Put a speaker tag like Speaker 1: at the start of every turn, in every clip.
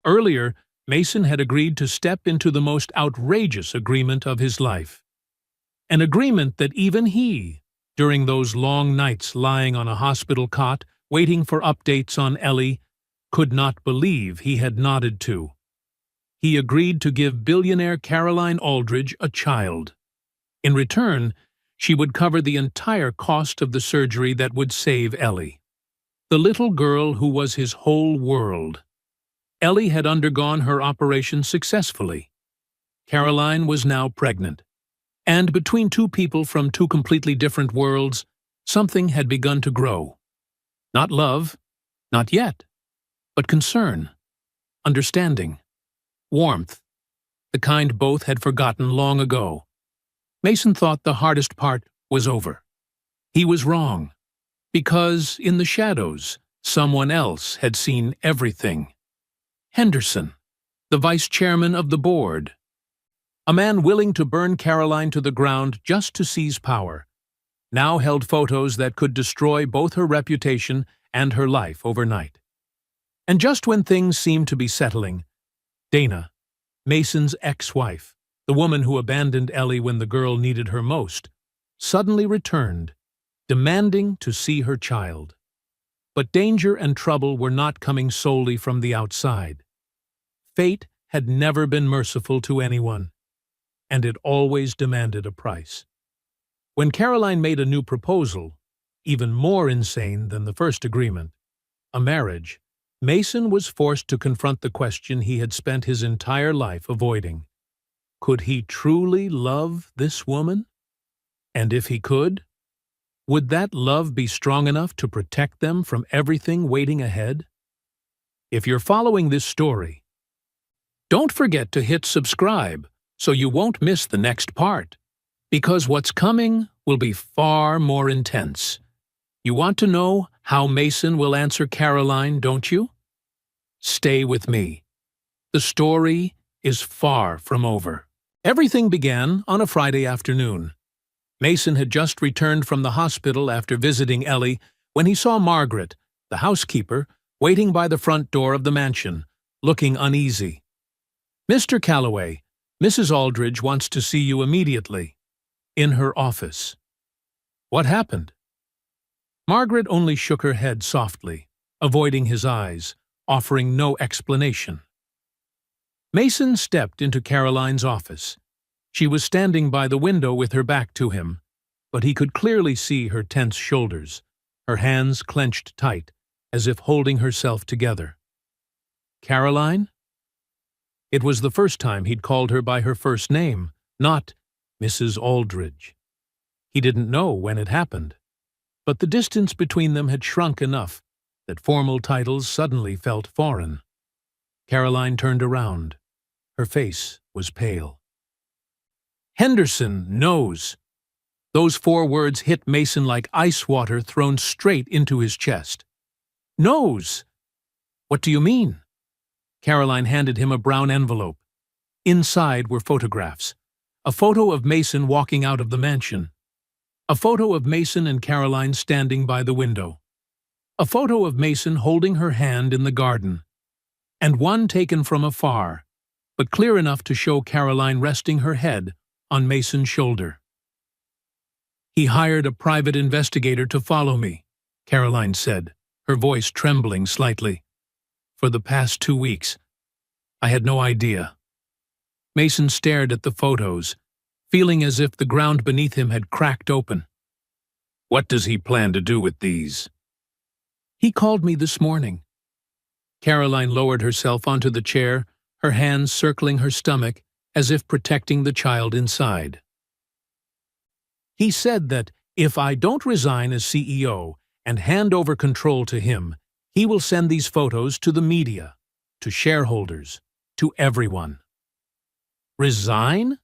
Speaker 1: Earlier, Mason had agreed to step into the most outrageous agreement of his life. An agreement that even he, during those long nights lying on a hospital cot, waiting for updates on Ellie, could not believe he had nodded to. He agreed to give billionaire Caroline Aldridge a child. In return, she would cover the entire cost of the surgery that would save Ellie, the little girl who was his whole world. Ellie had undergone her operation successfully. Caroline was now pregnant. And between two people from two completely different worlds, something had begun to grow. Not love, not yet, but concern, understanding, warmth, the kind both had forgotten long ago. Mason thought the hardest part was over. He was wrong, because in the shadows, someone else had seen everything. Henderson, the vice chairman of the board. A man willing to burn Caroline to the ground just to seize power, now held photos that could destroy both her reputation and her life overnight. And just when things seemed to be settling, Dana, Mason's ex-wife, the woman who abandoned Ellie when the girl needed her most, suddenly returned, demanding to see her child. But danger and trouble were not coming solely from the outside. Fate had never been merciful to anyone, and it always demanded a price. When Caroline made a new proposal, even more insane than the first agreement, a marriage, Mason was forced to confront the question he had spent his entire life avoiding. Could he truly love this woman? And if he could, would that love be strong enough to protect them from everything waiting ahead? If you're following this story, don't forget to hit subscribe so you won't miss the next part, because what's coming will be far more intense. You want to know how Mason will answer Caroline, don't you? Stay with me. The story is far from over. Everything began on a Friday afternoon. Mason had just returned from the hospital after visiting Ellie when he saw Margaret, the housekeeper, waiting by the front door of the mansion, looking uneasy. "Mr. Calloway, Mrs. Aldridge wants to see you immediately." In her office. What happened? Margaret only shook her head softly, avoiding his eyes, offering no explanation. Mason stepped into Caroline's office. She was standing by the window with her back to him, but he could clearly see her tense shoulders, her hands clenched tight, as if holding herself together. Caroline? It was the first time he'd called her by her first name, not Mrs. Aldridge. He didn't know when it happened, but the distance between them had shrunk enough that formal titles suddenly felt foreign. Caroline turned around. Her face was pale. "Henderson knows." Those 4 words hit Mason like ice water thrown straight into his chest. "Knows? What do you mean?" Caroline handed him a brown envelope. Inside were photographs. A photo of Mason walking out of the mansion. A photo of Mason and Caroline standing by the window. A photo of Mason holding her hand in the garden. And one taken from afar, but clear enough to show Caroline resting her head on Mason's shoulder. "He hired a private investigator to follow me," Caroline said, her voice trembling slightly. "For the past 2 weeks. I had no idea." Mason stared at the photos, feeling as if the ground beneath him had cracked open. "What does he plan to do with these?" "He called me this morning." Caroline lowered herself onto the chair, her hands circling her stomach as if protecting the child inside. "He said that if I don't resign as CEO and hand over control to him, he will send these photos to the media, to shareholders, to everyone." "Resign?"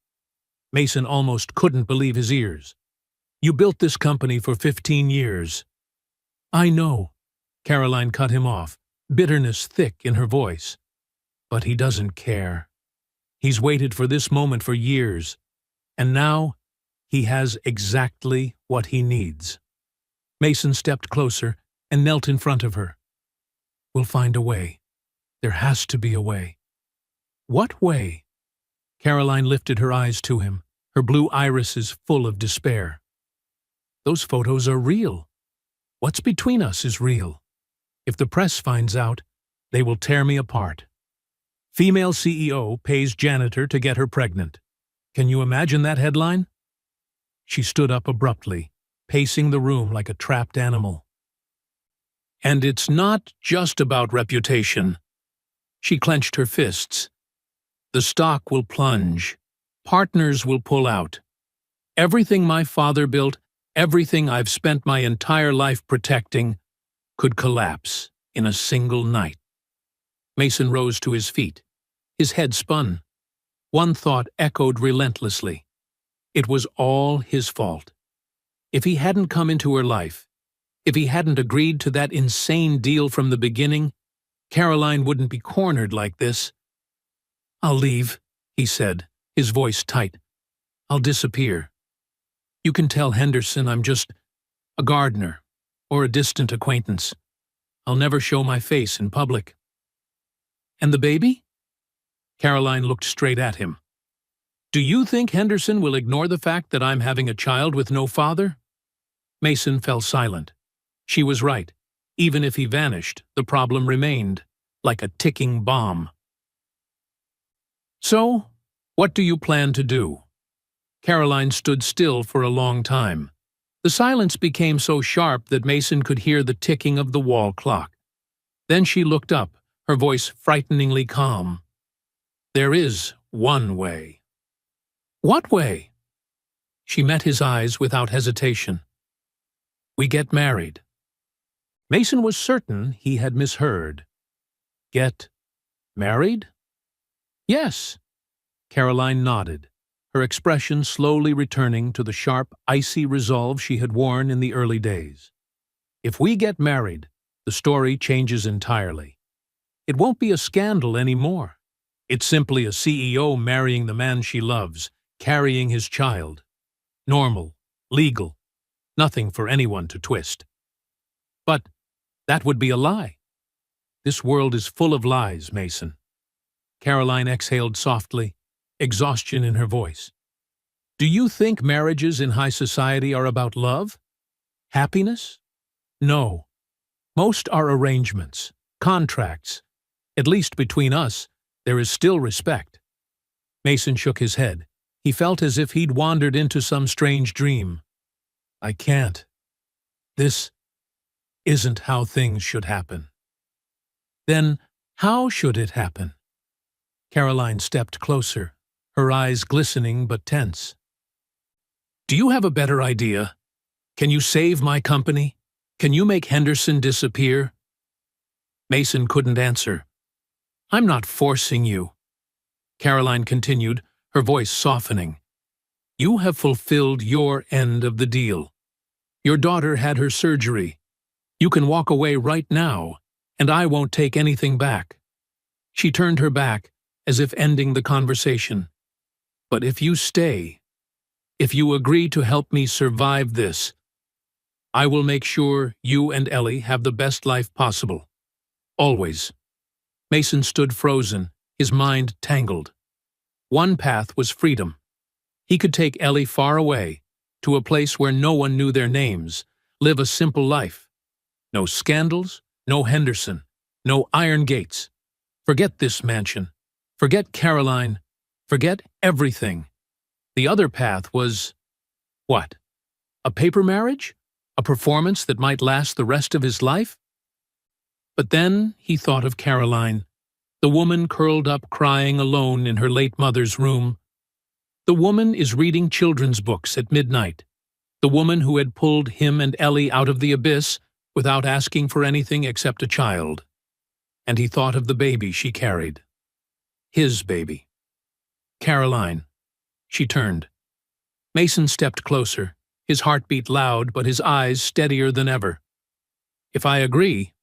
Speaker 1: Mason almost couldn't believe his ears. "You built this company for 15 years. "I know," Caroline cut him off, bitterness thick in her voice. "But he doesn't care. He's waited for this moment for years, and now he has exactly what he needs." Mason stepped closer and knelt in front of her. "We'll find a way. There has to be a way. What way? Caroline lifted her eyes to him, her blue irises full of despair. Those photos are real. What's between us is real. If the press finds out, they will tear me apart. Female CEO pays janitor to get her pregnant. Can you imagine that headline? She stood up abruptly, pacing the room like a trapped animal. And it's not just about reputation. She clenched her fists. The stock will plunge. Partners will pull out. Everything my father built, everything I've spent my entire life protecting, could collapse in a single night. Mason rose to his feet. His head spun. One thought echoed relentlessly. It was all his fault. If he hadn't come into her life, if he hadn't agreed to that insane deal from the beginning, Caroline wouldn't be cornered like this. "I'll leave," he said, his voice tight. "I'll disappear. You can tell Henderson I'm just a gardener or a distant acquaintance. I'll never show my face in public." "And the baby?" Caroline looked straight at him. "Do you think Henderson will ignore the fact that I'm having a child with no father?" Mason fell silent. She was right. Even if he vanished, the problem remained, like a ticking bomb. "So, what do you plan to do?" Caroline stood still for a long time. The silence became so sharp that Mason could hear the ticking of the wall clock. Then she looked up, her voice frighteningly calm. "There is one way." "What way?" She met his eyes without hesitation. "We get married." Mason was certain he had misheard. "Get married?" "Yes." Caroline nodded, her expression slowly returning to the sharp, icy resolve she had worn in the early days. "If we get married, the story changes entirely. It won't be a scandal anymore. It's simply a CEO marrying the man she loves, carrying his child. Normal, legal, nothing for anyone to twist. But that would be a lie. This world is full of lies, Mason." Caroline exhaled softly, exhaustion in her voice. "Do you think marriages in high society are about love? Happiness? No. Most are arrangements, contracts. At least between us, there is still respect." Mason shook his head. He felt as if he'd wandered into some strange dream. "I can't. This isn't how things should happen." "Then how should it happen?" Caroline stepped closer, her eyes glistening but tense. "Do you have a better idea? Can you save my company? Can you make Henderson disappear?" Mason couldn't answer. "I'm not forcing you," Caroline continued, her voice softening. "You have fulfilled your end of the deal. Your daughter had her surgery. You can walk away right now, and I won't take anything back." She turned her back, as if ending the conversation. "But if you stay, if you agree to help me survive this, I will make sure you and Ellie have the best life possible. Always." Mason stood frozen, his mind tangled. One path was freedom. He could take Ellie far away, to a place where no one knew their names, live a simple life. No scandals, no Henderson, no iron gates. Forget this mansion. Forget Caroline. Forget everything. The other path was, what? A paper marriage? A performance that might last the rest of his life? But then he thought of Caroline, the woman curled up crying alone in her late mother's room. The woman is reading children's books at midnight. The woman who had pulled him and Ellie out of the abyss without asking for anything except a child. And he thought of the baby she carried. His baby. Caroline. She turned. Mason stepped closer, his heartbeat loud but his eyes steadier than ever. "If I agree,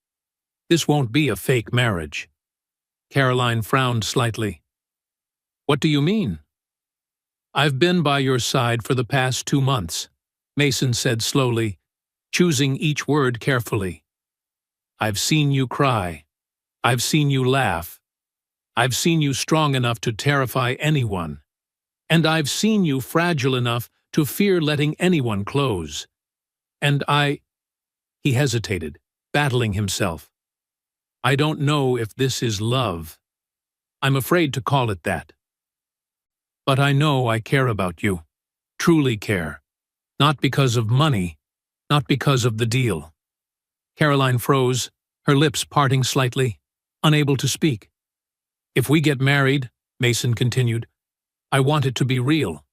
Speaker 1: this won't be a fake marriage." Caroline frowned slightly. "What do you mean?" "I've been by your side for the past 2 months," Mason said slowly, choosing each word carefully. "I've seen you cry. I've seen you laugh. I've seen you strong enough to terrify anyone. And I've seen you fragile enough to fear letting anyone close. And He hesitated, battling himself. I don't know if this is love. I'm afraid to call it that. But I know I care about you. Truly care. Not because of money, not because of the deal. Caroline froze, her lips parting slightly, unable to speak. If we get married, Mason continued, I want it to be real.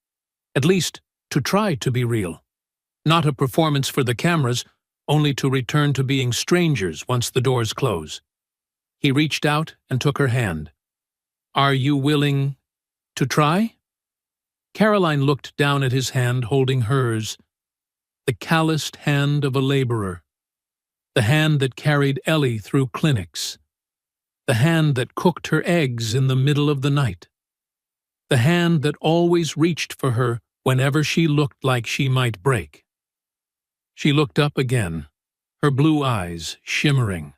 Speaker 1: At least, to try to be real. Not a performance for the cameras, only to return to being strangers once the doors close. He reached out and took her hand. Are you willing to try? Caroline looked down at his hand holding hers, the calloused hand of a laborer, the hand that carried Ellie through clinics, the hand that cooked her eggs in the middle of the night, the hand that always reached for her whenever she looked like she might break. She looked up again, her blue eyes shimmering.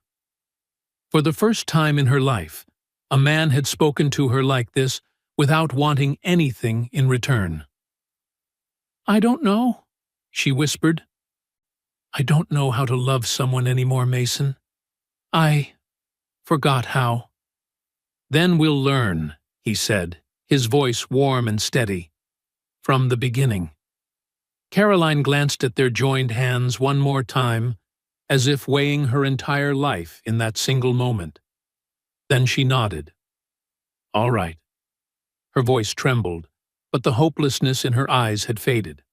Speaker 1: For the first time in her life, a man had spoken to her like this without wanting anything in return. I don't know, she whispered. I don't know how to love someone anymore, Mason. I forgot how. Then we'll learn, he said, his voice warm and steady. From the beginning. Caroline glanced at their joined hands one more time, as if weighing her entire life in that single moment. Then she nodded. All right. Her voice trembled, but the hopelessness in her eyes had faded.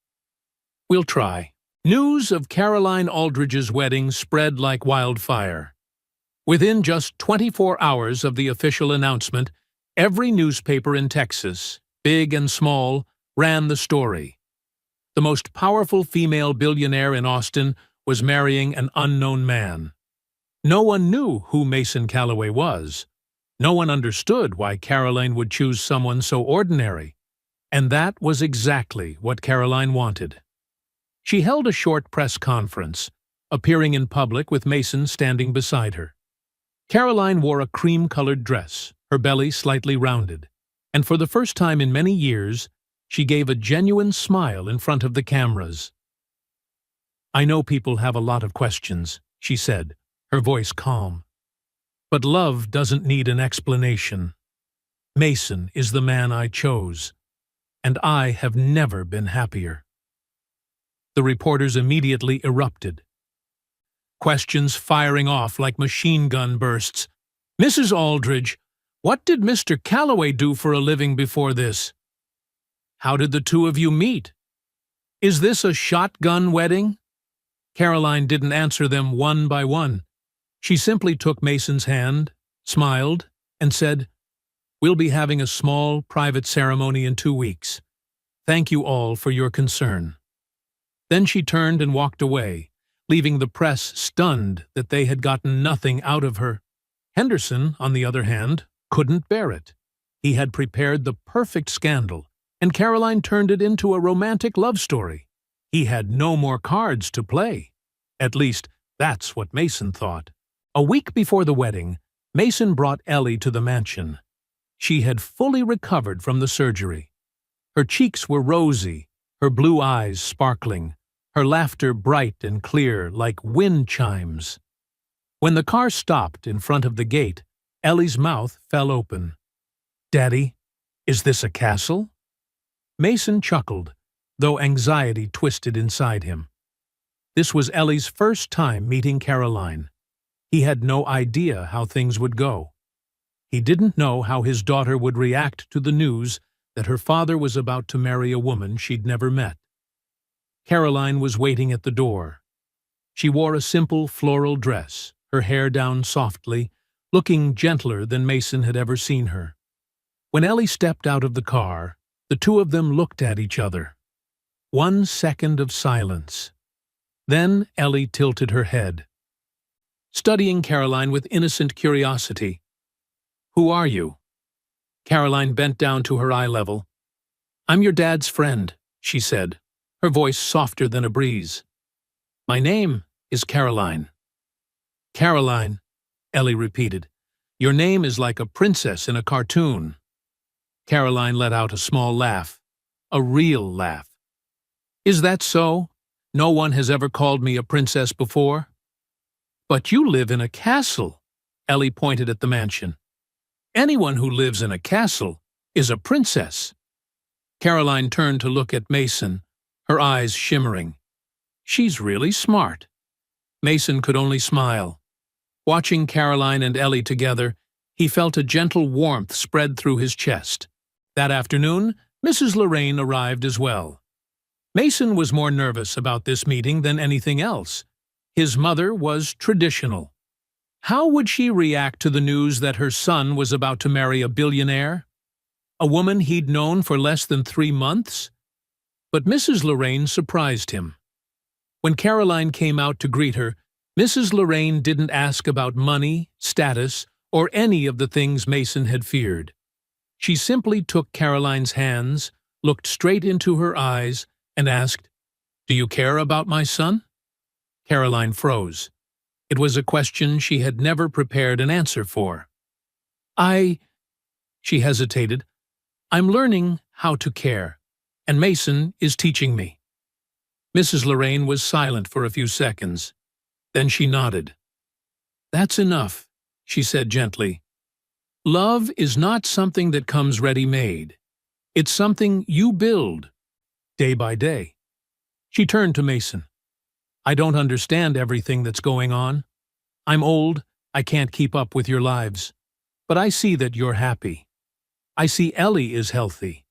Speaker 1: We'll try. News of Caroline Aldridge's wedding spread like wildfire. Within just 24 hours of the official announcement, every newspaper in Texas, big and small, ran the story. The most powerful female billionaire in Austin was marrying an unknown man. No one knew who Mason Calloway was. No one understood why Caroline would choose someone so ordinary. And that was exactly what Caroline wanted. She held a short press conference, appearing in public with Mason standing beside her. Caroline wore a cream-colored dress, her belly slightly rounded, and for the first time in many years, she gave a genuine smile in front of the cameras. I know people have a lot of questions, she said, her voice calm. But love doesn't need an explanation. Mason is the man I chose, and I have never been happier. The reporters immediately erupted. Questions firing off like machine gun bursts. Mrs. Aldridge, what did Mr. Calloway do for a living before this? How did the two of you meet? Is this a shotgun wedding? Caroline didn't answer them one by one. She simply took Mason's hand, smiled, and said, We'll be having a small, private ceremony in 2 weeks. Thank you all for your concern. Then she turned and walked away, leaving the press stunned that they had gotten nothing out of her. Henderson, on the other hand, couldn't bear it. He had prepared the perfect scandal, and Caroline turned it into a romantic love story. He had no more cards to play. At least, that's what Mason thought. A week before the wedding, Mason brought Ellie to the mansion. She had fully recovered from the surgery. Her cheeks were rosy, her blue eyes sparkling, her laughter bright and clear like wind chimes. When the car stopped in front of the gate, Ellie's mouth fell open. Daddy, is this a castle? Mason chuckled, though anxiety twisted inside him. This was Ellie's first time meeting Caroline. He had no idea how things would go. He didn't know how his daughter would react to the news that her father was about to marry a woman she'd never met. Caroline was waiting at the door. She wore a simple floral dress, her hair down softly, looking gentler than Mason had ever seen her. When Ellie stepped out of the car, the two of them looked at each other. 1 second of silence. Then Ellie tilted her head, studying Caroline with innocent curiosity. Who are you? Caroline bent down to her eye level. I'm your dad's friend, she said, her voice softer than a breeze. My name is Caroline. Caroline, Ellie repeated. Your name is like a princess in a cartoon." Caroline let out a small laugh. A real laugh. "Is that so? No one has ever called me a princess before?" "But you live in a castle." Ellie pointed at the mansion. "Anyone who lives in a castle is a princess." Caroline turned to look at Mason, her eyes shimmering. "She's really smart." Mason could only smile. Watching Caroline and Ellie together, he felt a gentle warmth spread through his chest. That afternoon, Mrs. Lorraine arrived as well. Mason was more nervous about this meeting than anything else. His mother was traditional. How would she react to the news that her son was about to marry a billionaire? A woman he'd known for less than 3 months? But Mrs. Lorraine surprised him. When Caroline came out to greet her, Mrs. Lorraine didn't ask about money, status, or any of the things Mason had feared. She simply took Caroline's hands, looked straight into her eyes, and asked, "Do you care about my son?" Caroline froze. It was a question she had never prepared an answer for. She hesitated. "I'm learning how to care, and Mason is teaching me." Mrs. Lorraine was silent for a few seconds. Then she nodded. "That's enough," she said gently. "Love is not something that comes ready-made. It's something you build, day by day." She turned to Mason. "I don't understand everything that's going on. I'm old, I can't keep up with your lives. But I see that you're happy. I see Ellie is healthy.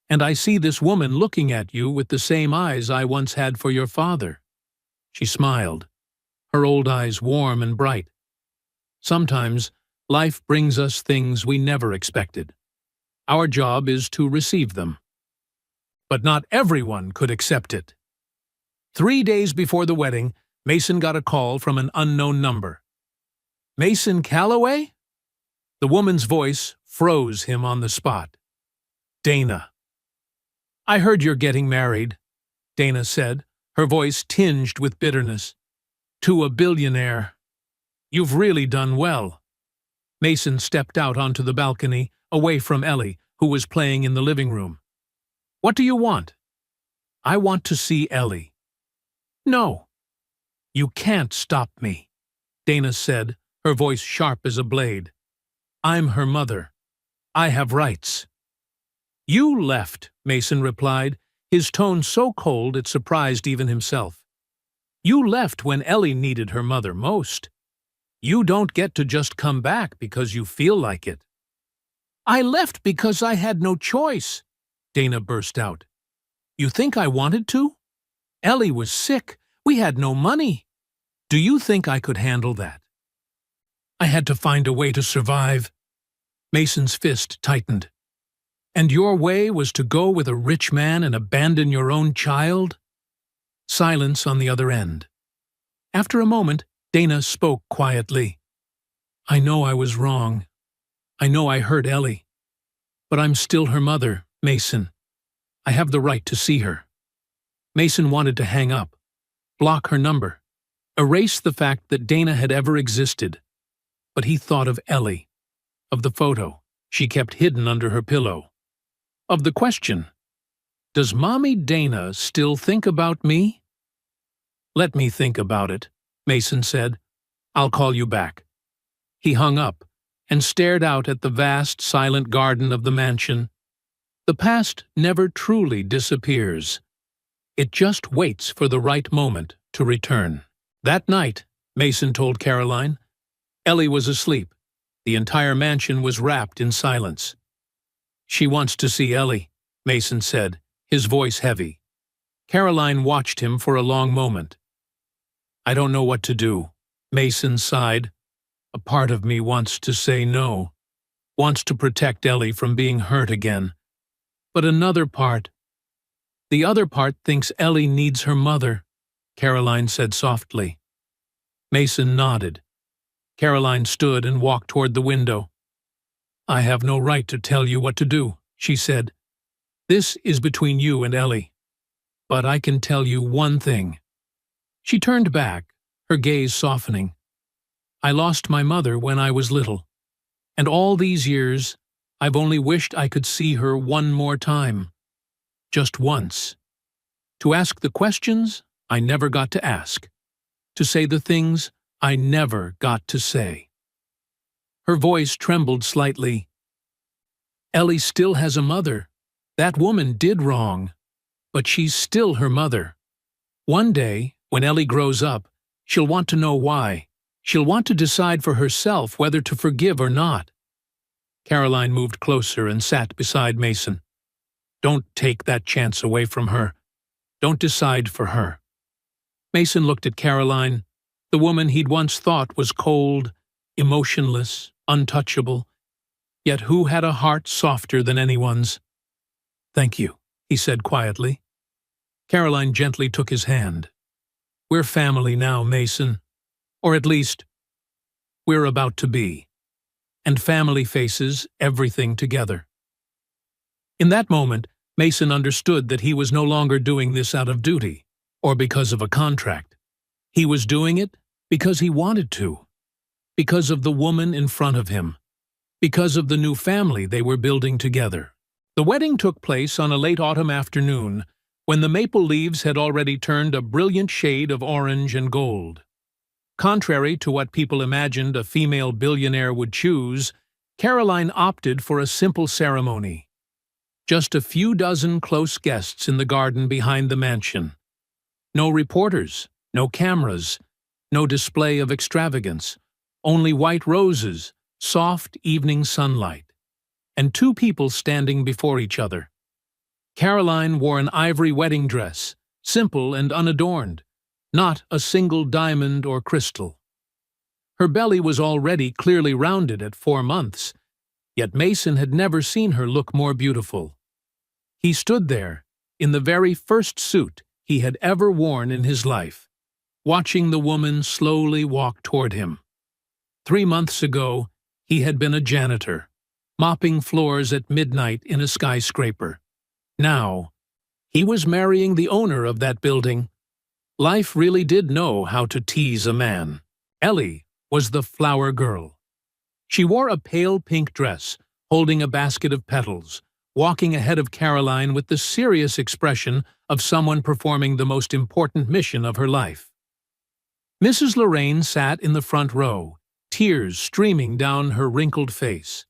Speaker 1: And I see this woman looking at you with the same eyes I once had for your father." She smiled, her old eyes warm and bright. Sometimes, life brings us things we never expected. Our job is to receive them. But not everyone could accept it. 3 days before the wedding, Mason got a call from an unknown number. "Mason Calloway?" The woman's voice froze him on the spot. "Dana." "I heard you're getting married," Dana said, her voice tinged with bitterness. "To a billionaire. You've really done well." Mason stepped out onto the balcony, away from Ellie, who was playing in the living room. "What do you want?" "I want to see Ellie." "No." "You can't stop me," Dana said, her voice sharp as a blade. "I'm her mother. I have rights." "You left," Mason replied, his tone so cold it surprised even himself. "You left when Ellie needed her mother most. You don't get to just come back because you feel like it." "I left because I had no choice," Dana burst out. "You think I wanted to? Ellie was sick. We had no money. Do you think I could handle that? I had to find a way to survive." Mason's fist tightened. "And your way was to go with a rich man and abandon your own child?" Silence on the other end. After a moment, Dana spoke quietly. "I know I was wrong. I know I hurt Ellie. But I'm still her mother, Mason. I have the right to see her." Mason wanted to hang up, block her number, erase the fact that Dana had ever existed. But he thought of Ellie, of the photo she kept hidden under her pillow, of the question, "Does Mommy Dana still think about me?" "Let me think about it," Mason said. "I'll call you back." He hung up and stared out at the vast, silent garden of the mansion. The past never truly disappears. It just waits for the right moment to return. That night, Mason told Caroline, Ellie was asleep. The entire mansion was wrapped in silence. "She wants to see Ellie," Mason said, his voice heavy. Caroline watched him for a long moment. "I don't know what to do," Mason sighed. "A part of me wants to say no, wants to protect Ellie from being hurt again. But another part, the other part thinks Ellie needs her mother," Caroline said softly. Mason nodded. Caroline stood and walked toward the window. "I have no right to tell you what to do," she said. "This is between you and Ellie. But I can tell you one thing." She turned back, her gaze softening. "I lost my mother when I was little. And all these years, I've only wished I could see her one more time. Just once. To ask the questions I never got to ask. To say the things I never got to say. Her voice trembled slightly. Ellie still has a mother. That woman did wrong, but she's still her mother. One day, when Ellie grows up, she'll want to know why. She'll want to decide for herself whether to forgive or not. Caroline moved closer and sat beside Mason. Don't take that chance away from her. Don't decide for her. Mason looked at Caroline, the woman he'd once thought was cold, emotionless, untouchable, yet who had a heart softer than anyone's. Thank you, he said quietly. Caroline gently took his hand. We're family now, Mason. Or at least, we're about to be. And family faces everything together. In that moment, Mason understood that he was no longer doing this out of duty, or because of a contract. He was doing it because he wanted to. Because of the woman in front of him. Because of the new family they were building together. The wedding took place on a late autumn afternoon, when the maple leaves had already turned a brilliant shade of orange and gold. Contrary to what people imagined a female billionaire would choose, Caroline opted for a simple ceremony. Just a few dozen close guests in the garden behind the mansion. No reporters, no cameras, no display of extravagance, only white roses, soft evening sunlight, and two people standing before each other. Caroline wore an ivory wedding dress, simple and unadorned, not a single diamond or crystal. Her belly was already clearly rounded at 4 months, yet Mason had never seen her look more beautiful. He stood there, in the very first suit he had ever worn in his life, watching the woman slowly walk toward him. 3 months ago, he had been a janitor, mopping floors at midnight in a skyscraper. Now, he was marrying the owner of that building. Life really did know how to tease a man. Ellie was the flower girl. She wore a pale pink dress, holding a basket of petals, walking ahead of Caroline with the serious expression of someone performing the most important mission of her life. Mrs. Lorraine sat in the front row, tears streaming down her wrinkled face.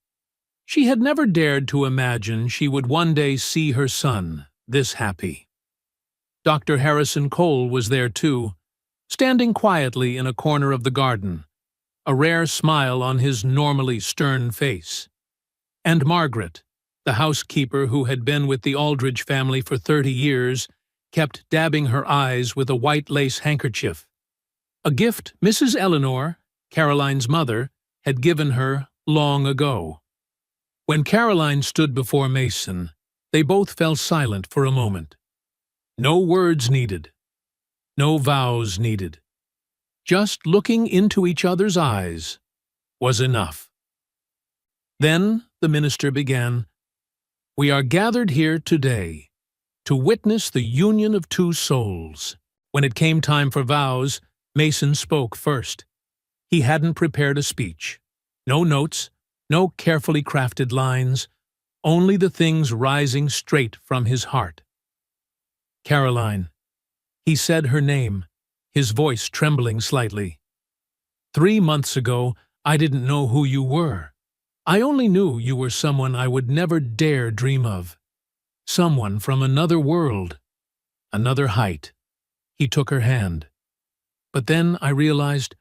Speaker 1: She had never dared to imagine she would one day see her son this happy. Dr. Harrison Cole was there too, standing quietly in a corner of the garden, a rare smile on his normally stern face. And Margaret, the housekeeper who had been with the Aldridge family for 30 years, kept dabbing her eyes with a white lace handkerchief, a gift Mrs. Eleanor, Caroline's mother, had given her long ago. When Caroline stood before Mason, they both fell silent for a moment. No words needed. No vows needed. Just looking into each other's eyes was enough. Then the minister began, "We are gathered here today to witness the union of two souls." When it came time for vows, Mason spoke first. He hadn't prepared a speech. No notes, no carefully crafted lines, only the things rising straight from his heart. Caroline. He said her name, his voice trembling slightly. 3 months ago, I didn't know who you were. I only knew you were someone I would never dare dream of. Someone from another world, another height. He took her hand. But then I realized,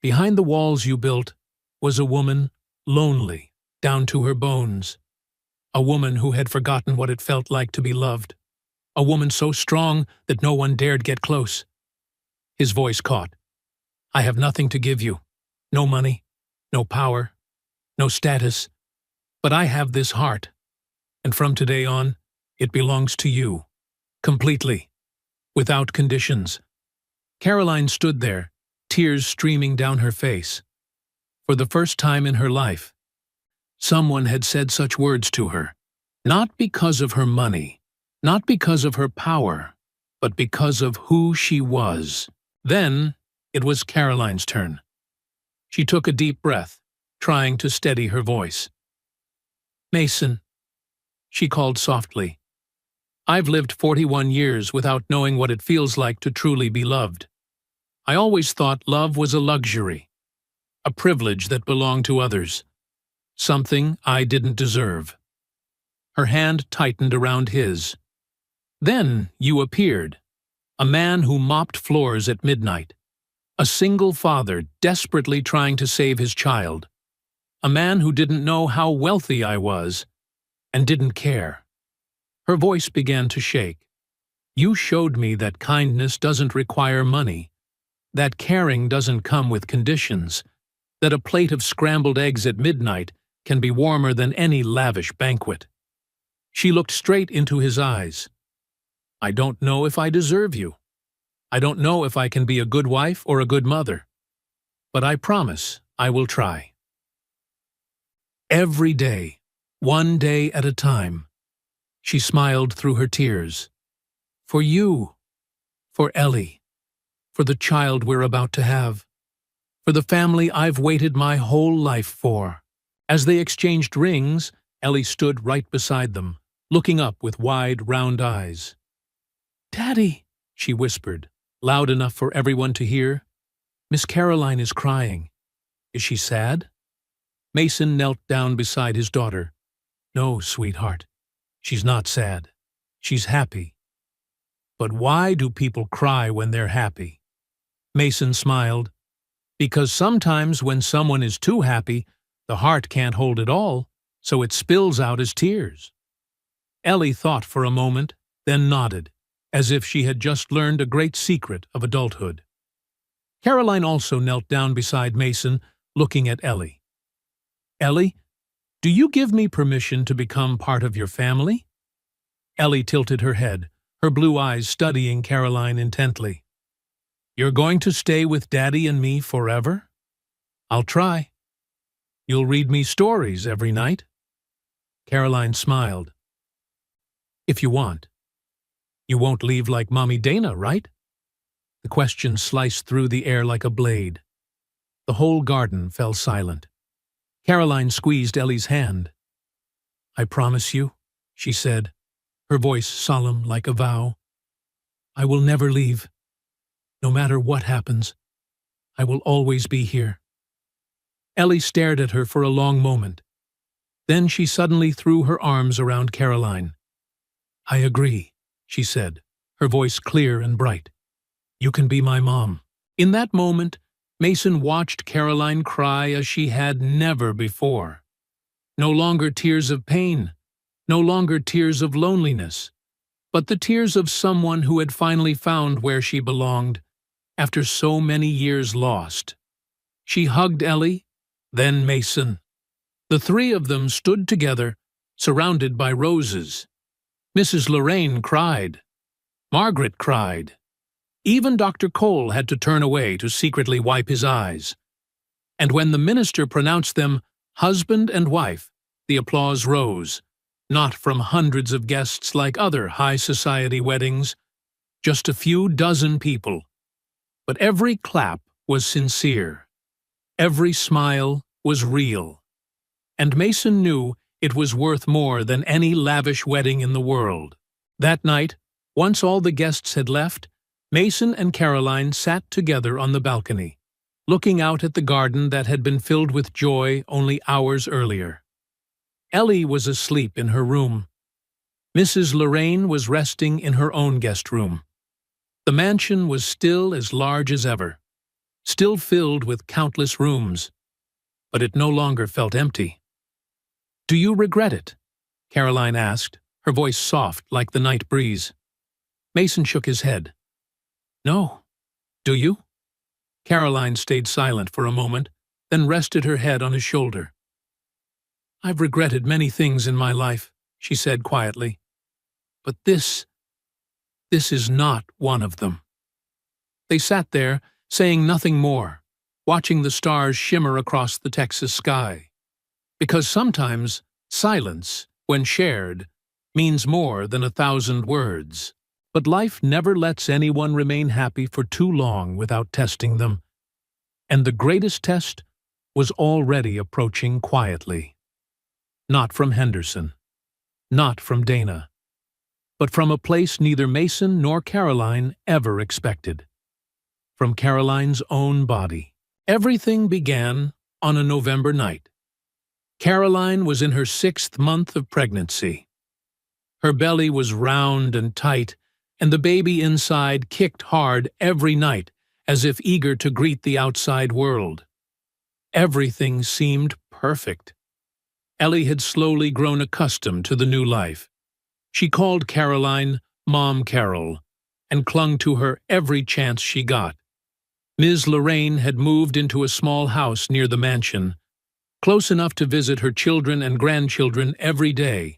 Speaker 1: behind the walls you built was a woman, lonely, down to her bones. A woman who had forgotten what it felt like to be loved. A woman so strong that no one dared get close. His voice caught. I have nothing to give you. No money, no power, no status. But I have this heart. And from today on, it belongs to you. Completely. Without conditions. Caroline stood there, tears streaming down her face. For the first time in her life, someone had said such words to her. Not because of her money, not because of her power, but because of who she was. Then it was Caroline's turn. She took a deep breath, trying to steady her voice. "Mason," she called softly. "I've lived 41 years without knowing what it feels like to truly be loved. I always thought love was a luxury, a privilege that belonged to others, something I didn't deserve." Her hand tightened around his. "Then you appeared, a man who mopped floors at midnight, a single father desperately trying to save his child, a man who didn't know how wealthy I was and didn't care." Her voice began to shake. "You showed me that kindness doesn't require money, that caring doesn't come with conditions, that a plate of scrambled eggs at midnight can be warmer than any lavish banquet." She looked straight into his eyes. "I don't know if I deserve you. I don't know if I can be a good wife or a good mother. But I promise I will try." Every day, one day at a time, she smiled through her tears. "For you, for Ellie, for the child we're about to have, for the family I've waited my whole life for." As they exchanged rings, Ellie stood right beside them, looking up with wide, round eyes. "Daddy," she whispered, loud enough for everyone to hear. "Miss Caroline is crying. Is she sad?" Mason knelt down beside his daughter. "No, sweetheart, she's not sad. She's happy." "But why do people cry when they're happy?" Mason smiled. "Because sometimes when someone is too happy, the heart can't hold it all, so it spills out as tears." Ellie thought for a moment, then nodded, as if she had just learned a great secret of adulthood. Caroline also knelt down beside Mason, looking at Ellie. "Ellie, do you give me permission to become part of your family?" Ellie tilted her head, her blue eyes studying Caroline intently. "You're going to stay with Daddy and me forever?" "I'll try." "You'll read me stories every night?" Caroline smiled. "If you want. You won't leave like Mommy Dana, right?" The question sliced through the air like a blade. The whole garden fell silent. Caroline squeezed Ellie's hand. "I promise you," she said, her voice solemn like a vow. "I will never leave. No matter what happens, I will always be here." Ellie stared at her for a long moment. Then she suddenly threw her arms around Caroline. "I agree," she said, her voice clear and bright. "You can be my mom." In that moment, Mason watched Caroline cry as she had never before. No longer tears of pain, no longer tears of loneliness, but the tears of someone who had finally found where she belonged after so many years lost. She hugged Ellie, then Mason. The three of them stood together, surrounded by roses. Mrs. Lorraine cried. Margaret cried. Even Dr. Cole had to turn away to secretly wipe his eyes. And when the minister pronounced them husband and wife, the applause rose, not from hundreds of guests like other high society weddings, just a few dozen people. But every clap was sincere. Every smile was real. And Mason knew it was worth more than any lavish wedding in the world. That night, once all the guests had left, Mason and Caroline sat together on the balcony, looking out at the garden that had been filled with joy only hours earlier. Ellie was asleep in her room. Mrs. Lorraine was resting in her own guest room. The mansion was still as large as ever, still filled with countless rooms, but it no longer felt empty. "Do you regret it?" Caroline asked, her voice soft like the night breeze. Mason shook his head. "No. Do you?" Caroline stayed silent for a moment, then rested her head on his shoulder. "I've regretted many things in my life," she said quietly. "But this is not one of them." They sat there, saying nothing more, watching the stars shimmer across the Texas sky. Because sometimes silence, when shared, means more than 1,000 words. But life never lets anyone remain happy for too long without testing them. And the greatest test was already approaching quietly. Not from Henderson, not from Dana, but from a place neither Mason nor Caroline ever expected. From Caroline's own body. Everything began on a November night. Caroline was in her 6th month of pregnancy. Her belly was round and tight, and the baby inside kicked hard every night, as if eager to greet the outside world. Everything seemed perfect. Ellie had slowly grown accustomed to the new life. She called Caroline Mom Carol and clung to her every chance she got. Ms. Lorraine had moved into a small house near the mansion, close enough to visit her children and grandchildren every day,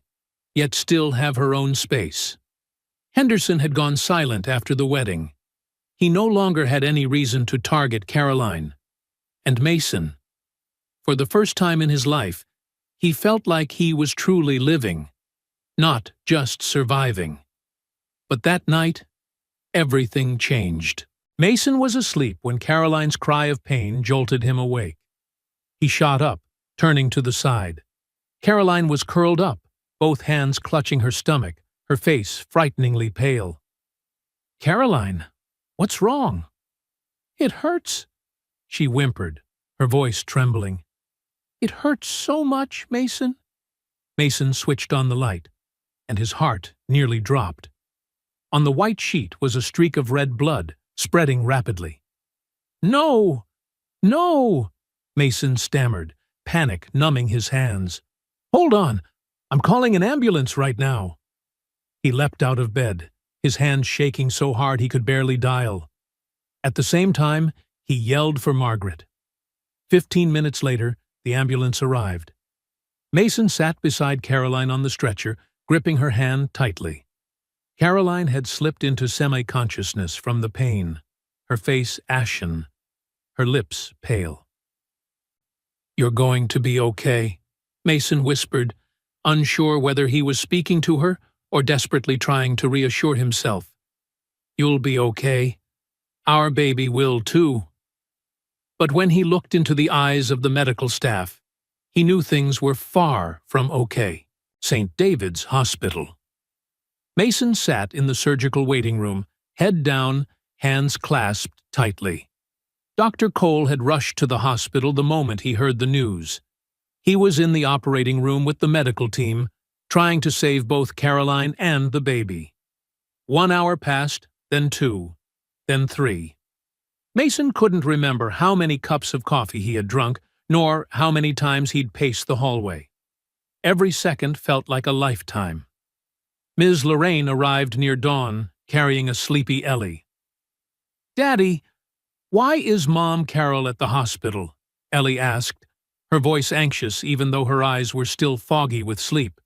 Speaker 1: yet still have her own space. Henderson had gone silent after the wedding. He no longer had any reason to target Caroline. And Mason, for the first time in his life, he felt like he was truly living, not just surviving. But that night, everything changed. Mason was asleep when Caroline's cry of pain jolted him awake. He shot up, turning to the side. Caroline was curled up, both hands clutching her stomach, her face frighteningly pale. "Caroline, what's wrong?" "It hurts," she whimpered, her voice trembling. "It hurts so much, Mason." Mason switched on the light, and his heart nearly dropped. On the white sheet was a streak of red blood, spreading rapidly. "No! No!" Mason stammered, panic numbing his hands. "Hold on! I'm calling an ambulance right now." He leapt out of bed, his hands shaking so hard he could barely dial. At the same time, he yelled for Margaret. 15 minutes later, the ambulance arrived. Mason sat beside Caroline on the stretcher, gripping her hand tightly. Caroline had slipped into semi-consciousness from the pain, her face ashen, her lips pale. "You're going to be okay," Mason whispered, unsure whether he was speaking to her or desperately trying to reassure himself. "You'll be okay. Our baby will too." But when he looked into the eyes of the medical staff, he knew things were far from okay. St. David's Hospital. Mason sat in the surgical waiting room, head down, hands clasped tightly. Dr. Cole had rushed to the hospital the moment he heard the news. He was in the operating room with the medical team, trying to save both Caroline and the baby. 1 hour passed, then 2, then 3. Mason couldn't remember how many cups of coffee he had drunk, nor how many times he'd paced the hallway. Every second felt like a lifetime. Ms. Lorraine arrived near dawn, carrying a sleepy Ellie. "Daddy, why is Mom Carol at the hospital?" Ellie asked, her voice anxious even though her eyes were still foggy with sleep.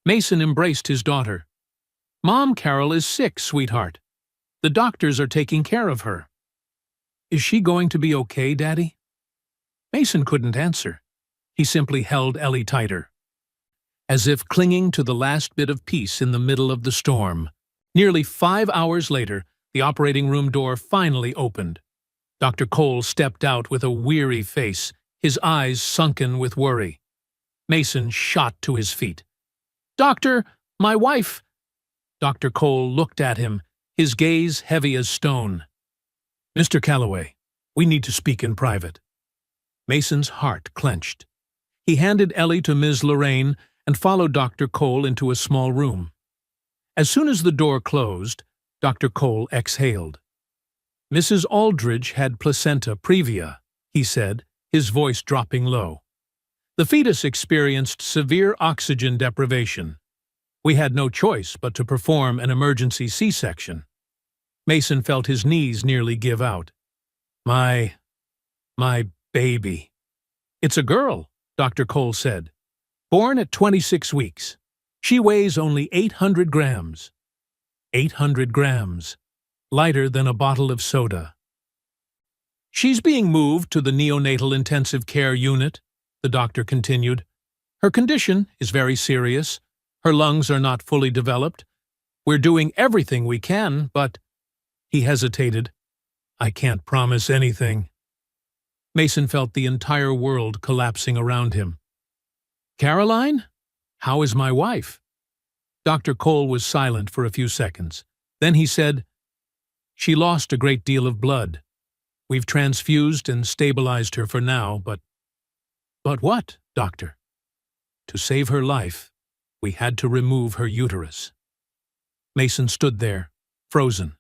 Speaker 1: Mason embraced his daughter. "Mom Carol is sick, sweetheart. The doctors are taking care of her." "Is she going to be okay, Daddy?" Mason couldn't answer. He simply held Ellie tighter, as if clinging to the last bit of peace in the middle of the storm. Nearly 5 hours later, the operating room door finally opened. Dr. Cole stepped out with a weary face, his eyes sunken with worry. Mason shot to his feet. "Doctor, my wife!" Dr. Cole looked at him, his gaze heavy as stone. "Mr. Calloway, we need to speak in private." Mason's heart clenched. He handed Ellie to Ms. Lorraine and followed Dr. Cole into a small room. As soon as the door closed, Dr. Cole exhaled. "Mrs. Aldridge had placenta previa," he said, his voice dropping low. "The fetus experienced severe oxygen deprivation. We had no choice but to perform an emergency C-section." Mason felt his knees nearly give out. My baby." "It's a girl," Dr. Cole said. "Born at 26 weeks. She weighs only 800 grams. 800 grams. Lighter than a bottle of soda." "She's being moved to the neonatal intensive care unit," the doctor continued. "Her condition is very serious. Her lungs are not fully developed. We're doing everything we can, but—" He hesitated. "I can't promise anything." Mason felt the entire world collapsing around him. "Caroline? How is my wife?" Dr. Cole was silent for a few seconds. Then he said, "She lost a great deal of blood. We've transfused and stabilized her for now, but—" "But what, doctor?" "To save her life, we had to remove her uterus." Mason stood there, frozen.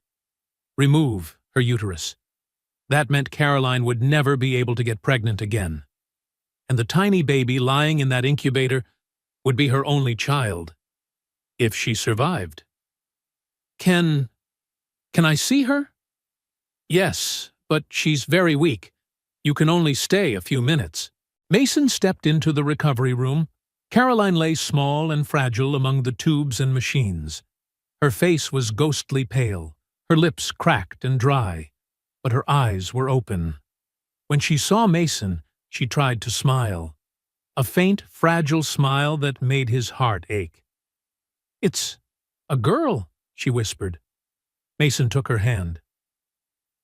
Speaker 1: Remove her uterus. That meant Caroline would never be able to get pregnant again. And the tiny baby lying in that incubator would be her only child, if she survived. Can I see her?" "Yes, but she's very weak. You can only stay a few minutes." Mason stepped into the recovery room. Caroline lay small and fragile among the tubes and machines. Her face was ghostly pale, her lips cracked and dry, but her eyes were open. When she saw Mason, she tried to smile. A faint, fragile smile that made his heart ache. "It's a girl," she whispered. Mason took her hand.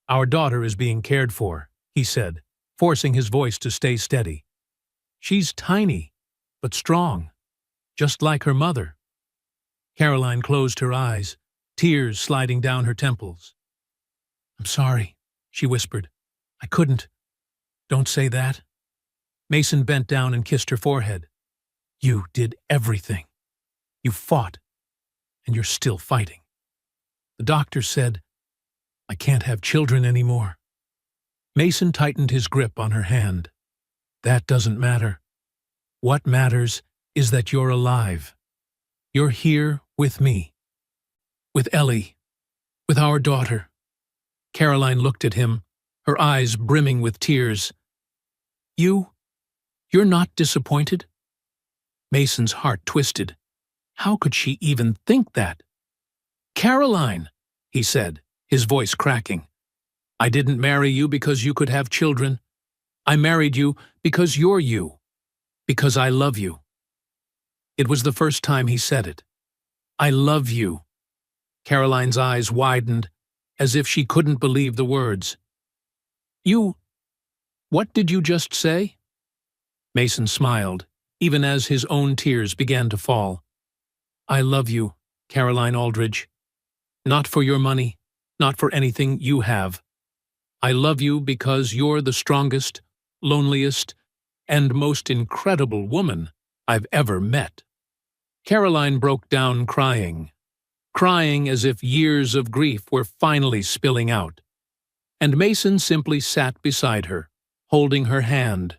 Speaker 1: "Our daughter is being cared for," he said, forcing his voice to stay steady. "She's tiny, but strong, just like her mother." Caroline closed her eyes, tears sliding down her temples. "I'm sorry," she whispered. "I couldn't. Don't say that." Mason bent down and kissed her forehead. "You did everything. You fought, and you're still fighting. The doctor said, I can't have children anymore." Mason tightened his grip on her hand. "That doesn't matter. What matters is that you're alive. You're here with me. With Ellie. With our daughter." Caroline looked at him, her eyes brimming with tears. You're not disappointed?" Mason's heart twisted. How could she even think that? "Caroline," he said, his voice cracking. "I didn't marry you because you could have children. I married you because you're you. Because I love you." It was the first time he said it. "I love you." Caroline's eyes widened, as if she couldn't believe the words. What did you just say?" Mason smiled, even as his own tears began to fall. "I love you, Caroline Aldridge. Not for your money, not for anything you have. I love you because you're the strongest, loneliest, and most incredible woman I've ever met." Caroline broke down crying as if years of grief were finally spilling out. And Mason simply sat beside her, holding her hand,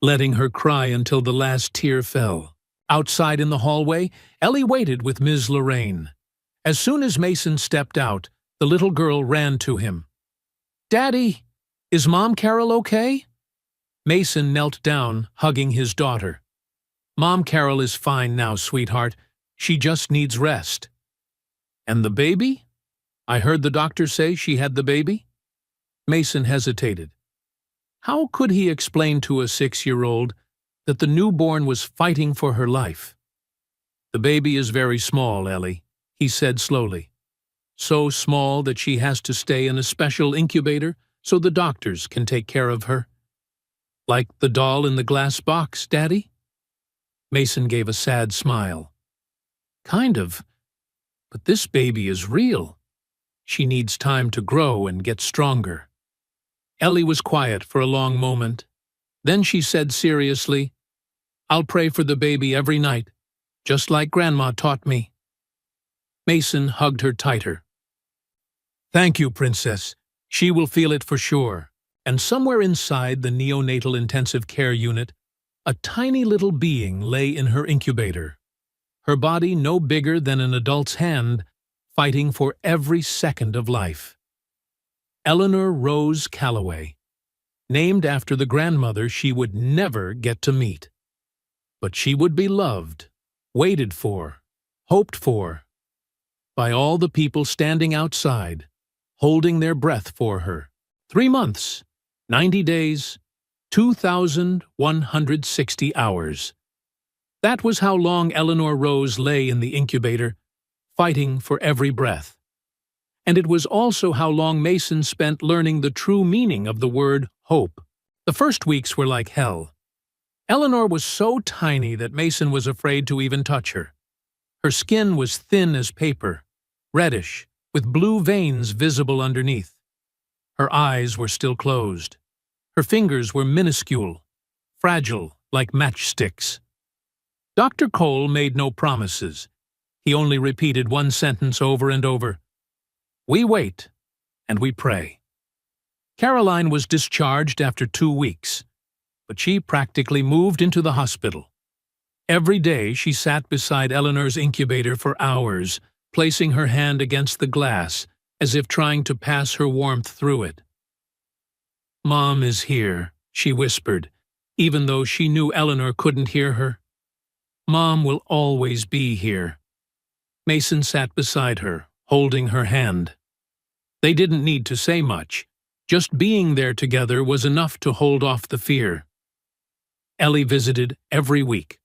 Speaker 1: letting her cry until the last tear fell. Outside in the hallway, Ellie waited with Ms. Lorraine. As soon as Mason stepped out, the little girl ran to him. "Daddy, is Mom Carol okay?" Mason knelt down, hugging his daughter. "Mom Carol is fine now, sweetheart. She just needs rest." "And the baby? I heard the doctor say she had the baby?" Mason hesitated. How could he explain to a 6-year-old that the newborn was fighting for her life? "The baby is very small, Ellie," he said slowly. "So small that she has to stay in a special incubator so the doctors can take care of her." "Like the doll in the glass box, Daddy?" Mason gave a sad smile. "Kind of. But this baby is real. She needs time to grow and get stronger." Ellie was quiet for a long moment. Then she said seriously, "I'll pray for the baby every night, just like Grandma taught me." Mason hugged her tighter. "Thank you, Princess. She will feel it for sure." And somewhere inside the neonatal intensive care unit, a tiny little being lay in her incubator, her body no bigger than an adult's hand, fighting for every second of life. Eleanor Rose Calloway, named after the grandmother she would never get to meet. But she would be loved, waited for, hoped for, by all the people standing outside, holding their breath for her. 3 months, 90 days, 2,160 hours. That was how long Eleanor Rose lay in the incubator, fighting for every breath. And it was also how long Mason spent learning the true meaning of the word hope. The first weeks were like hell. Eleanor was so tiny that Mason was afraid to even touch her. Her skin was thin as paper, reddish, with blue veins visible underneath. Her eyes were still closed. Her fingers were minuscule, fragile like matchsticks. Dr. Cole made no promises. He only repeated one sentence over and over. We wait, and we pray. Caroline was discharged after 2 weeks, but she practically moved into the hospital. Every day she sat beside Eleanor's incubator for hours, placing her hand against the glass, as if trying to pass her warmth through it. Mom is here, she whispered, even though she knew Eleanor couldn't hear her. Mom will always be here. Mason sat beside her, holding her hand. They didn't need to say much. Just being there together was enough to hold off the fear. Ellie visited every week.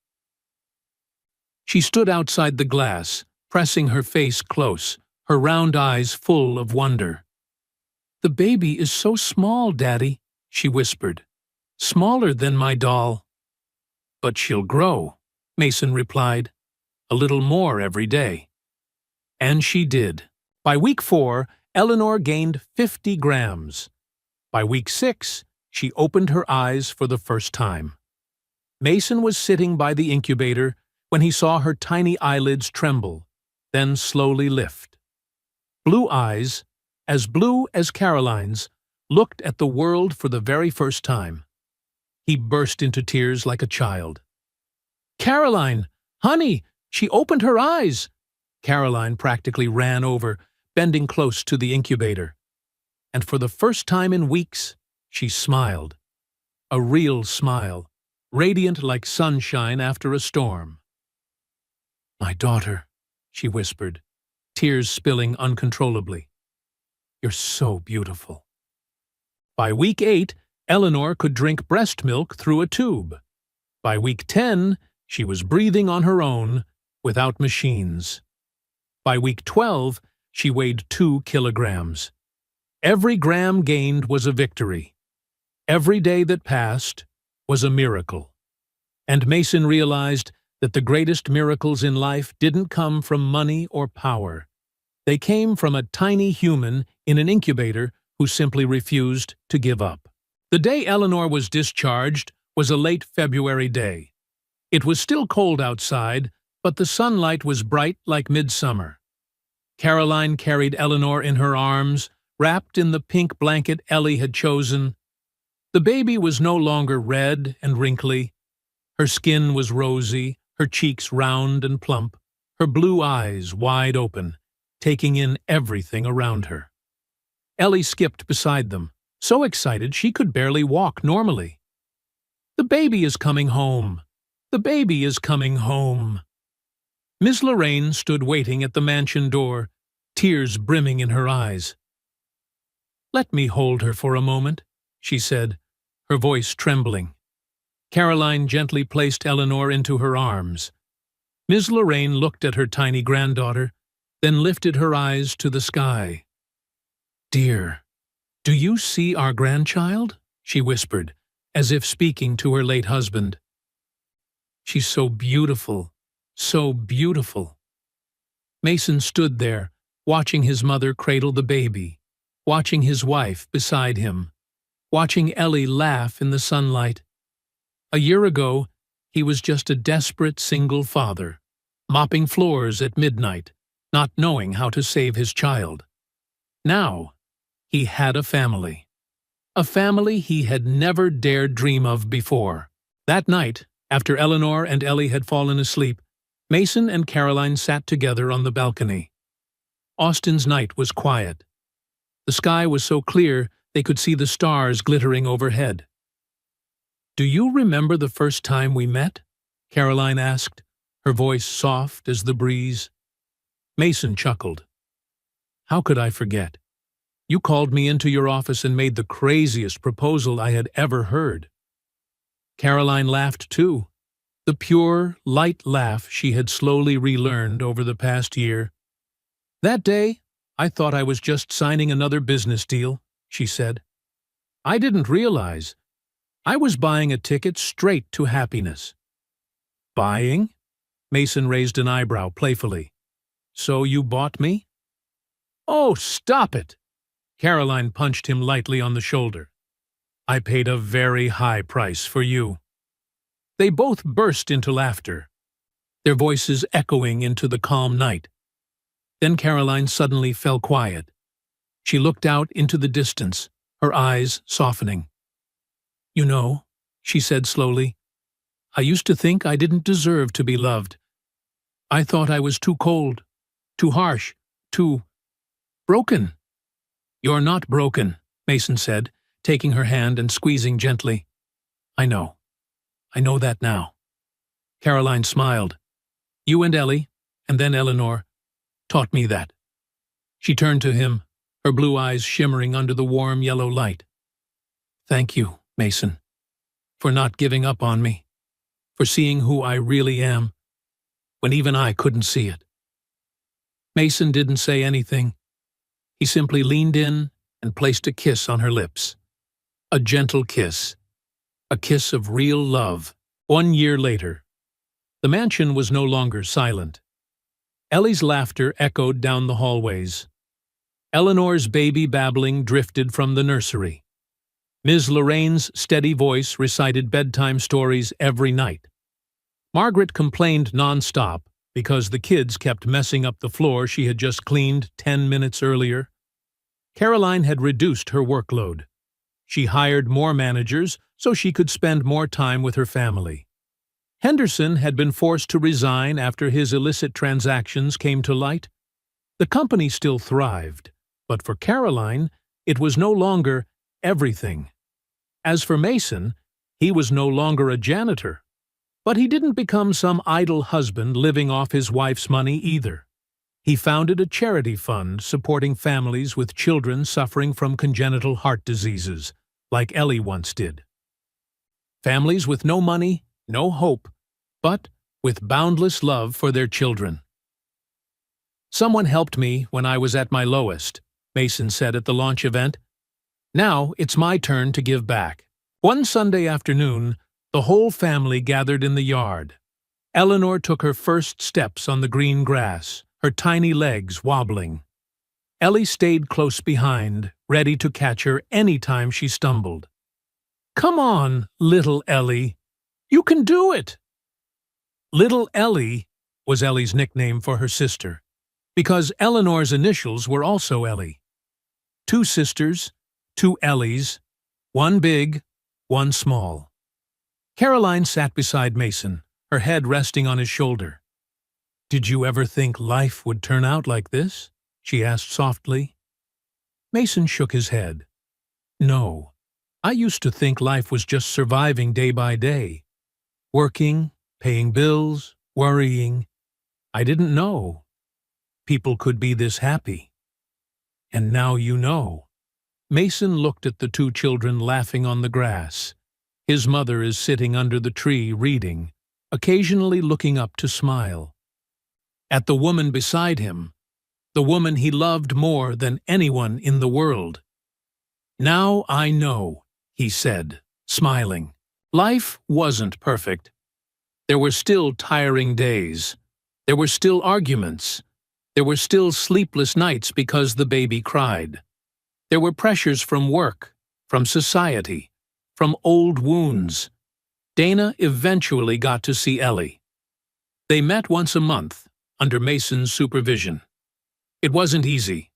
Speaker 1: She stood outside the glass, pressing her face close, her round eyes full of wonder. The baby is so small, Daddy, she whispered. Smaller than my doll. But she'll grow, Mason replied. A little more every day. And she did. By week 4, Eleanor gained 50 grams. By week 6, she opened her eyes for the first time. Mason was sitting by the incubator when he saw her tiny eyelids tremble, then slowly lift. Blue eyes, as blue as Caroline's, looked at the world for the very first time. He burst into tears like a child. Caroline! Honey! She opened her eyes! Caroline practically ran over, bending close to the incubator. And for the first time in weeks, she smiled. A real smile, radiant like sunshine after a storm. My daughter, she whispered, tears spilling uncontrollably. You're so beautiful. By week 8, Eleanor could drink breast milk through a tube. By week 10, she was breathing on her own, without machines. By week 12, she weighed 2 kilograms. Every gram gained was a victory. Every day that passed was a miracle. And Mason realized that the greatest miracles in life didn't come from money or power. They came from a tiny human in an incubator who simply refused to give up. The day Eleanor was discharged was a late February day. It was still cold outside, but the sunlight was bright like midsummer. Caroline carried Eleanor in her arms, wrapped in the pink blanket Ellie had chosen. The baby was no longer red and wrinkly. Her skin was rosy, her cheeks round and plump, her blue eyes wide open, taking in everything around her. Ellie skipped beside them, so excited she could barely walk normally. The baby is coming home. The baby is coming home. Miss Lorraine stood waiting at the mansion door, tears brimming in her eyes. Let me hold her for a moment, she said, her voice trembling. Caroline gently placed Eleanor into her arms. Miss Lorraine looked at her tiny granddaughter, then lifted her eyes to the sky. Dear, do you see our grandchild? She whispered, as if speaking to her late husband. She's so beautiful, so beautiful. Mason stood there, watching his mother cradle the baby, watching his wife beside him, watching Ellie laugh in the sunlight. A year ago, he was just a desperate single father, mopping floors at midnight, not knowing how to save his child. Now, he had a family he had never dared dream of before. That night, after Eleanor and Ellie had fallen asleep, Mason and Caroline sat together on the balcony. Austin's night was quiet. The sky was so clear they could see the stars glittering overhead. Do you remember the first time we met? Caroline asked, her voice soft as the breeze. Mason chuckled. How could I forget? You called me into your office and made the craziest proposal I had ever heard. Caroline laughed too, the pure, light laugh she had slowly relearned over the past year. That day, I thought I was just signing another business deal, she said. I didn't realize I was buying a ticket straight to happiness. Buying? Mason raised an eyebrow playfully. So you bought me? Oh, stop it! Caroline punched him lightly on the shoulder. I paid a very high price for you. They both burst into laughter, their voices echoing into the calm night. Then Caroline suddenly fell quiet. She looked out into the distance, her eyes softening. You know, she said slowly, I used to think I didn't deserve to be loved. I thought I was too cold, too harsh, too broken. You're not broken, Mason said, taking her hand and squeezing gently. I know that now. Caroline smiled. You and Ellie, and then Eleanor, taught me that. She turned to him, her blue eyes shimmering under the warm yellow light. Thank you, Mason, for not giving up on me, for seeing who I really am, when even I couldn't see it. Mason didn't say anything. He simply leaned in and placed a kiss on her lips. A gentle kiss. A kiss of real love. 1 year later. The mansion was no longer silent. Ellie's laughter echoed down the hallways. Eleanor's baby babbling drifted from the nursery. Ms. Lorraine's steady voice recited bedtime stories every night. Margaret complained nonstop because the kids kept messing up the floor she had just cleaned 10 minutes earlier. Caroline had reduced her workload. She hired more managers so she could spend more time with her family. Henderson had been forced to resign after his illicit transactions came to light. The company still thrived, but for Caroline, it was no longer everything. As for Mason, he was no longer a janitor. But he didn't become some idle husband living off his wife's money either. He founded a charity fund supporting families with children suffering from congenital heart diseases, like Ellie once did. Families with no money, no hope, but with boundless love for their children. Someone helped me when I was at my lowest, Mason said at the launch event. Now it's my turn to give back. One Sunday afternoon, the whole family gathered in the yard. Eleanor took her first steps on the green grass, her tiny legs wobbling. Ellie stayed close behind, ready to catch her any time she stumbled. Come on, little Ellie. You can do it! Little Ellie was Ellie's nickname for her sister, because Eleanor's initials were also Ellie. 2 sisters, 2 Ellies, one big, one small. Caroline sat beside Mason, her head resting on his shoulder. Did you ever think life would turn out like this? She asked softly. Mason shook his head. No, I used to think life was just surviving day by day. Working, paying bills, worrying. I didn't know people could be this happy. And now you know. Mason looked at the 2 children laughing on the grass. His mother is sitting under the tree reading, occasionally looking up to smile. At the woman beside him, the woman he loved more than anyone in the world. Now I know, he said, smiling. Life wasn't perfect. There were still tiring days. There were still arguments. There were still sleepless nights because the baby cried. There were pressures from work, from society, from old wounds. Dana eventually got to see Ellie. They met once a month, under Mason's supervision. It wasn't easy.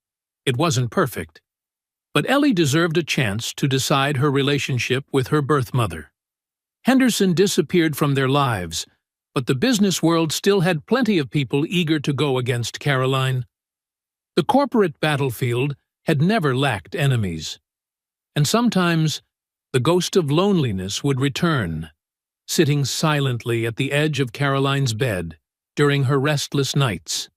Speaker 1: It wasn't perfect. But Ellie deserved a chance to decide her relationship with her birth mother. Henderson disappeared from their lives, but the business world still had plenty of people eager to go against Caroline. The corporate battlefield had never lacked enemies. And sometimes the ghost of loneliness would return, sitting silently at the edge of Caroline's bed during her restless nights.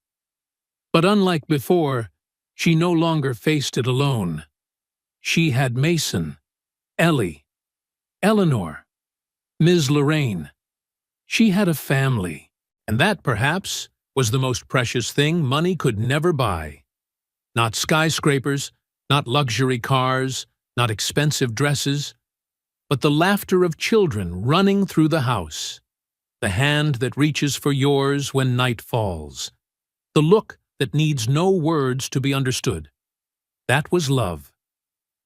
Speaker 1: But unlike before, she no longer faced it alone. She had Mason, Ellie, Eleanor, Ms. Lorraine. She had a family, and that, perhaps, was the most precious thing money could never buy. Not skyscrapers, not luxury cars, not expensive dresses, but the laughter of children running through the house, the hand that reaches for yours when night falls, the look that needs no words to be understood. That was love.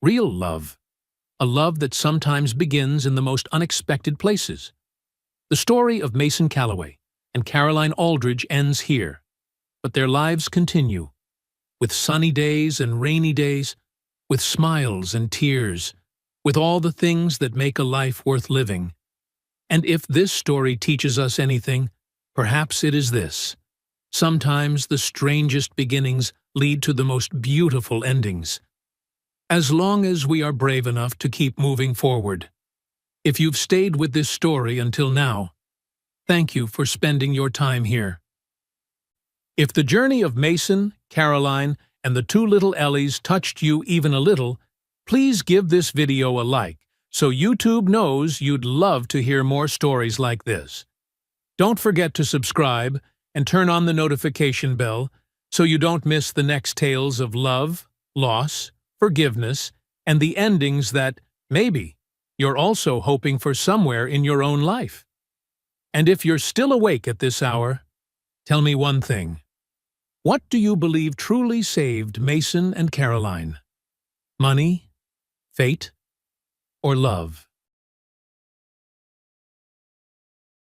Speaker 1: Real love. A love that sometimes begins in the most unexpected places. The story of Mason Calloway and Caroline Aldridge ends here, but their lives continue, with sunny days and rainy days, with smiles and tears, with all the things that make a life worth living. And if this story teaches us anything, perhaps it is this: sometimes the strangest beginnings lead to the most beautiful endings. As long as we are brave enough to keep moving forward. If you've stayed with this story until now, thank you for spending your time here. If the journey of Mason, Caroline, and the two little Ellies touched you even a little, please give this video a like so YouTube knows you'd love to hear more stories like this. Don't forget to subscribe and turn on the notification bell so you don't miss the next tales of love, loss, forgiveness, and the endings that, maybe, you're also hoping for somewhere in your own life. And if you're still awake at this hour, tell me one thing. What do you believe truly saved Mason and Caroline? Money, fate, or love?